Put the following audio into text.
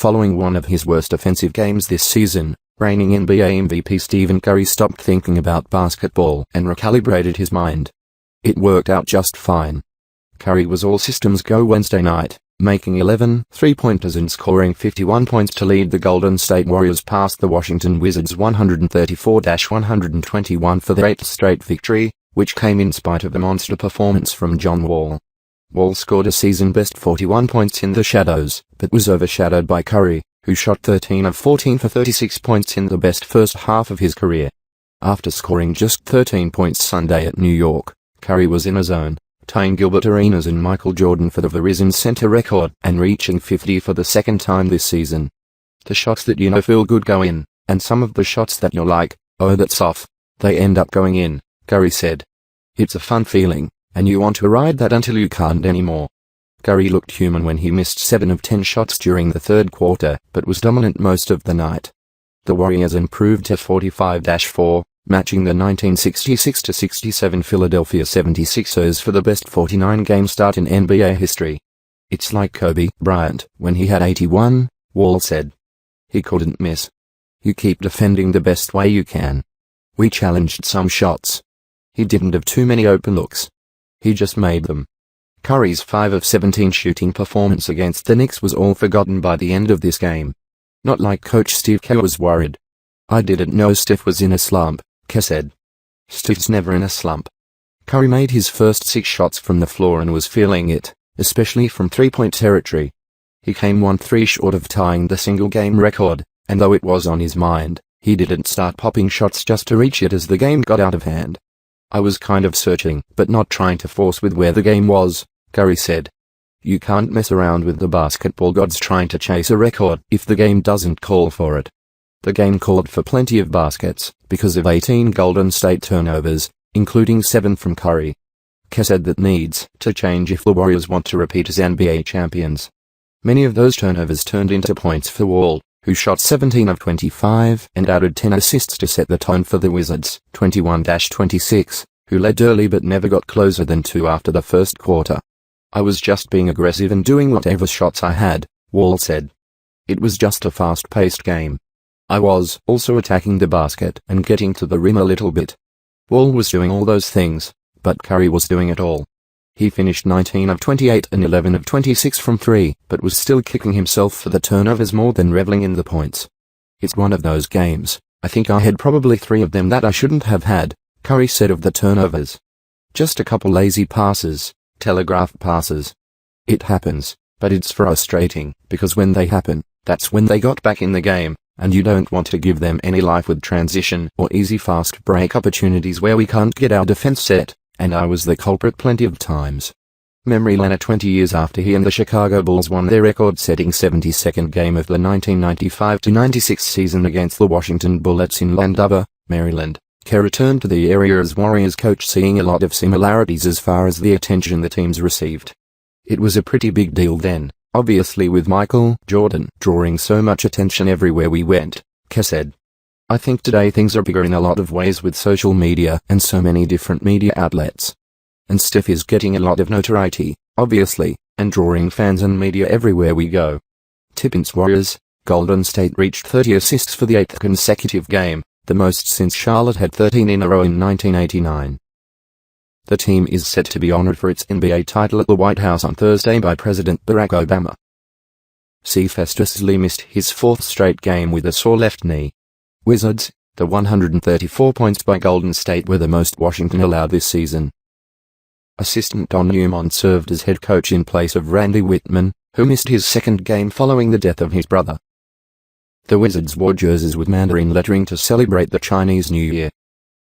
Following one of his worst offensive games this season, reigning NBA MVP Stephen Curry stopped thinking about basketball and recalibrated his mind. It worked out just fine. Curry was all systems go Wednesday night, making 11 three-pointers and scoring 51 points to lead the Golden State Warriors past the Washington Wizards 134-121 for their 8th straight victory, which came in spite of the monster performance from John Wall. Wall scored a season-best 41 points in the shadows, but was overshadowed by Curry, who shot 13 of 14 for 36 points in the best first half of his career. After scoring just 13 points Sunday at New York, Curry was in a zone, tying Gilbert Arenas and Michael Jordan for the Verizon Center record and reaching 50 for the second time this season. The shots that you know feel good go in, and some of the shots that you're like, oh that's off, they end up going in, Curry said. It's a fun feeling, and you want to ride that until you can't anymore. Curry looked human when he missed 7 of 10 shots during the third quarter, but was dominant most of the night. The Warriors improved to 45-4, matching the 1966-67 Philadelphia 76ers for the best 49-game start in NBA history. It's like Kobe Bryant when he had 81, Wall said. He couldn't miss. You keep defending the best way you can. We challenged some shots. He didn't have too many open looks. He just made them. Curry's 5 of 17 shooting performance against the Knicks was all forgotten by the end of this game. Not like Coach Steve Kerr was worried. I didn't know Steph was in a slump, Kerr said. Steph's never in a slump. Curry made his first 6 shots from the floor and was feeling it, especially from three-point territory. He came 1-3 short of tying the single-game record, and though it was on his mind, he didn't start popping shots just to reach it as the game got out of hand. I was kind of searching, but not trying to force with where the game was, Curry said. You can't mess around with the basketball gods trying to chase a record if the game doesn't call for it. The game called for plenty of baskets, because of 18 Golden State turnovers, including 7 from Curry. Kerr said that needs to change if the Warriors want to repeat as NBA champions. Many of those turnovers turned into points for Wall, who shot 17 of 25 and added 10 assists to set the tone for the Wizards, 21-26, who led early but never got closer than 2 after the first quarter. I was just being aggressive and doing whatever shots I had, Wall said. It was just a fast-paced game. I was also attacking the basket and getting to the rim a little bit. Wall was doing all those things, but Curry was doing it all. He finished 19 of 28 and 11 of 26 from 3, but was still kicking himself for the turnovers more than reveling in the points. It's one of those games. I think I had probably 3 of them that I shouldn't have had, Curry said of the turnovers. Just a couple lazy passes, telegraph passes. It happens, but it's frustrating, because when they happen, that's when they got back in the game, and you don't want to give them any life with transition or easy fast break opportunities where we can't get our defense set. And I was the culprit plenty of times. Memory lane 20 years after he and the Chicago Bulls won their record-setting 72nd game of the 1995-96 season against the Washington Bullets in Landover, Maryland, Kerr returned to the area as Warriors coach, seeing a lot of similarities as far as the attention the teams received. It was a pretty big deal then, obviously with Michael Jordan drawing so much attention everywhere we went, Kerr said. I think today things are bigger in a lot of ways with social media and so many different media outlets. And Steph is getting a lot of notoriety, obviously, and drawing fans and media everywhere we go. Tippins Warriors, Golden State reached 30 assists for the 8th consecutive game, the most since Charlotte had 13 in a row in 1989. The team is set to be honored for its NBA title at the White House on Thursday by President Barack Obama. Festus Lee missed his 4th straight game with a sore left knee. Wizards, the 134 points by Golden State were the most Washington allowed this season. Assistant Don Newman served as head coach in place of Randy Whitman, who missed his 2nd game following the death of his brother. The Wizards wore jerseys with Mandarin lettering to celebrate the Chinese New Year,